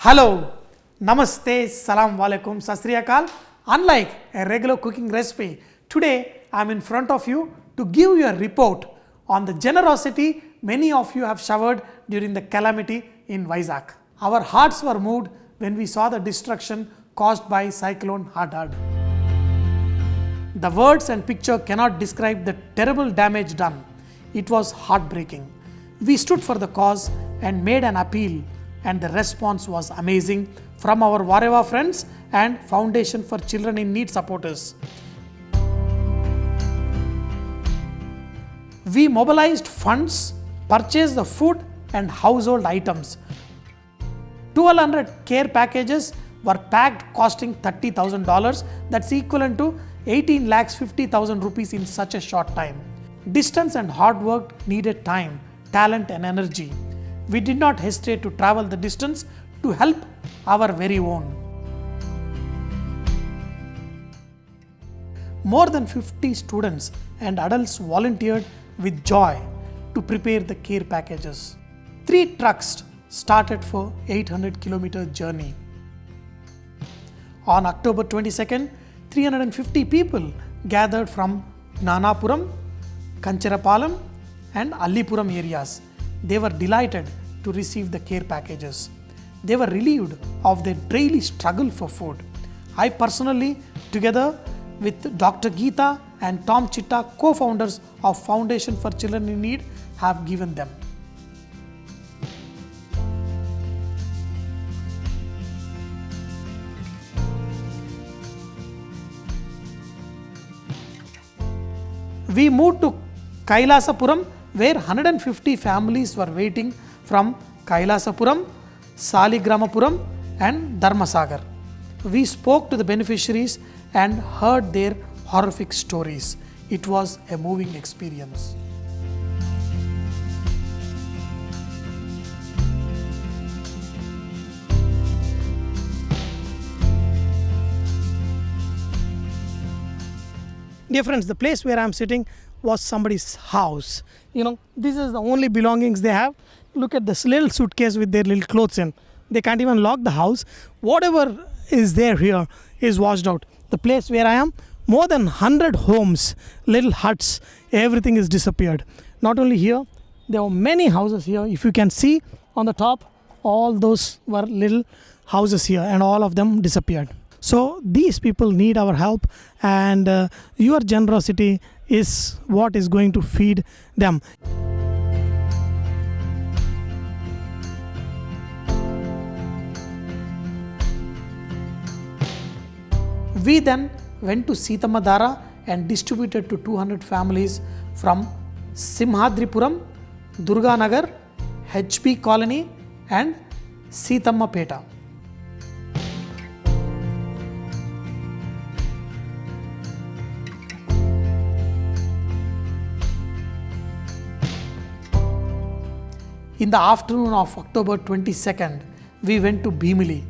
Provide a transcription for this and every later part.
Hello, Namaste, Salam Walaikum, Sasriyakal. Unlike a regular cooking recipe, today I am in front of you to give you a report on the generosity many of you have showered during the calamity in VIZAG. Our hearts were moved when we saw the destruction caused by cyclone Hadad. The words and picture cannot describe the terrible damage done. It was heartbreaking. We stood for the cause and made an appeal, and the response was amazing from our Vahrehvah friends and Foundation for Children in Need supporters. We mobilized funds, purchased the food and household items. 1,200 care packages were packed costing $30,000, that's equivalent to 18,50,000 rupees in such a short time. Distance and hard work needed time, talent and energy. We did not hesitate to travel the distance to help our very own. More than 50 students and adults volunteered with joy to prepare the care packages. 3 trucks started for 800-kilometer journey. On October 22nd, 350 people gathered from Gnanapuram, Kancharapalam and Allipuram areas. They were delighted to receive the care packages. They were relieved of their daily struggle for food. I personally, together with Dr. Geeta and Tom Chitta, co-founders of Foundation for Children in Need, have given them. We moved to Kailasapuram, where 150 families were waiting from Kailasapuram, Saligramapuram and Dharmasagar. We spoke to the beneficiaries and heard their horrific stories. It was a moving experience. Dear friends, the place where I am sitting was somebody's house. This is the only belongings they have. Look at this little suitcase with their little clothes in. They can't even lock the house. Whatever is there here is washed out. The place where I am, more than 100 homes, little huts, everything is disappeared. Not only here, there were many houses here. If you can see on the top, all those were little houses here and all of them disappeared. So these people need our help, and your generosity is what is going to feed them. We then went to Sitamadara and distributed to 200 families from Simhadripuram, Durganagar, HP Colony and Sitammapeta. In the afternoon of October 22nd, we went to Bhimili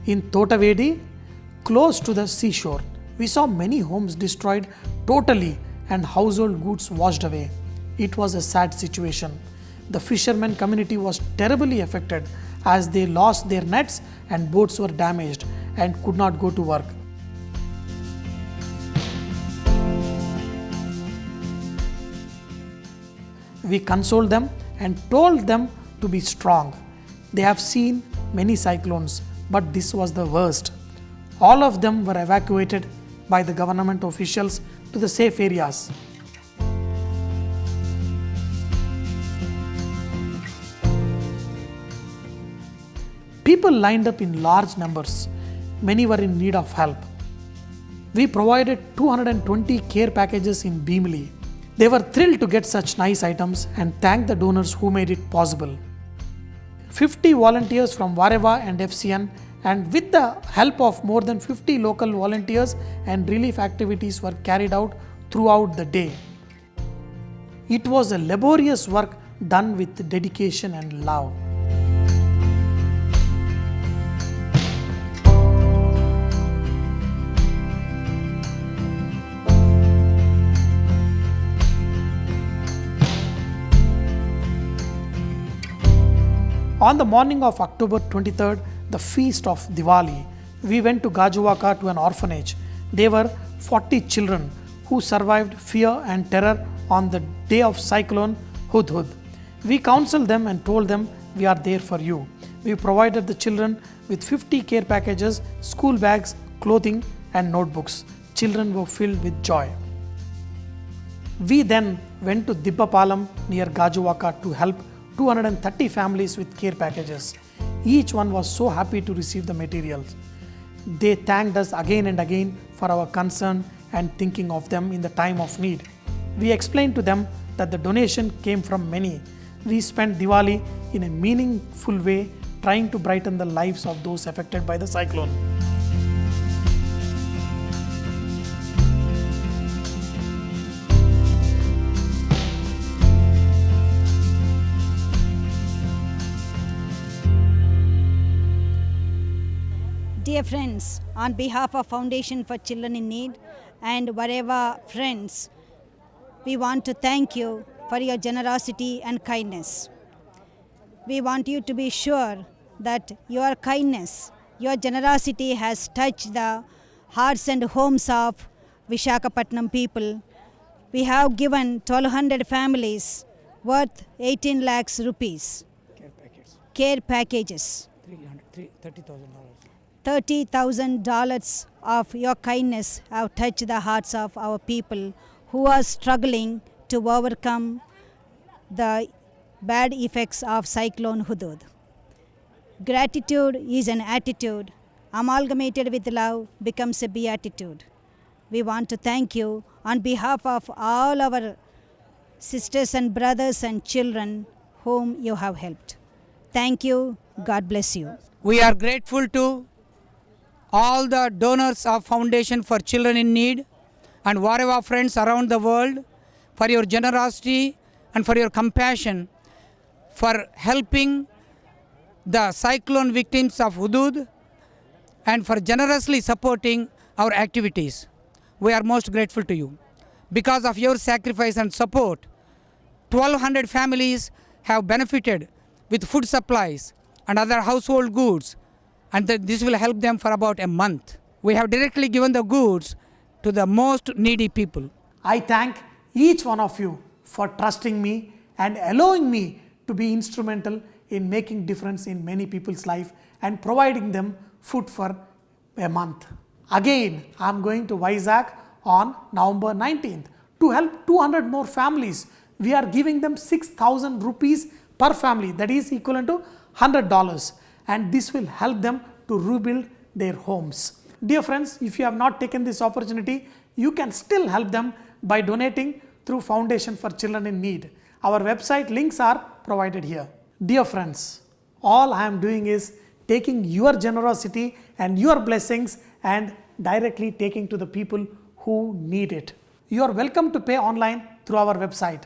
in Totavedi, close to the seashore. We saw many homes destroyed totally and household goods washed away. It was a sad situation. The fishermen community was terribly affected as they lost their nets and boats were damaged and could not go to work. We consoled them and told them to be strong. They have seen many cyclones, but this was the worst. All of them were evacuated by the government officials to the safe areas. People lined up in large numbers. Many were in need of help. We provided 220 care packages in Bhimili. They were thrilled to get such nice items and thanked the donors who made it possible. 50 volunteers from Vahrehvah and FCN, and with the help of more than 50 local volunteers and relief activities were carried out throughout the day. It was a laborious work done with dedication and love. On the morning of October 23rd, the feast of Diwali. We went to Gajuwaka to an orphanage. There were 40 children who survived fear and terror on the day of cyclone Hudhud. We counseled them and told them we are there for you. We provided the children with 50 care packages, school bags, clothing and notebooks. Children were filled with joy. We then went to Dibbapalam near Gajuwaka to help 230 families with care packages. Each one was so happy to receive the materials. They thanked us again and again for our concern and thinking of them in the time of need. We explained to them that the donation came from many. We spent Diwali in a meaningful way, trying to brighten the lives of those affected by the cyclone. Dear friends, on behalf of Foundation for Children in Need and Vahrehvah friends, we want to thank you for your generosity and kindness. We want you to be sure that your kindness, your generosity has touched the hearts and homes of Visakhapatnam people. We have given 1,200 families worth 18 lakhs rupees. Care packages. $30,000 of your kindness have touched the hearts of our people who are struggling to overcome the bad effects of Cyclone Hudhud. Gratitude is an attitude. Amalgamated with love becomes a beatitude. We want to thank you on behalf of all our sisters and brothers and children whom you have helped. Thank you. God bless you. We are grateful to all the donors of Foundation for Children in Need and Vahrehvah friends around the world for your generosity and for your compassion for helping the cyclone victims of Hudhud and for generously supporting our activities. We are most grateful to you. Because of your sacrifice and support, 1,200 families have benefited with food supplies and other household goods, and this will help them for about a month. We have directly given the goods to the most needy people. I thank each one of you for trusting me and allowing me to be instrumental in making difference in many people's life and providing them food for a month. Again, I am going to VIZAG on November 19th to help 200 more families. We are giving them 6,000 rupees per family, that is equivalent to $100, and this will help them to rebuild their homes. Dear friends, if you have not taken this opportunity, you can still help them by donating through Foundation for Children in Need. Our website links are provided here. Dear friends, all I am doing is taking your generosity and your blessings and directly taking to the people who need it. You are welcome to pay online through our website.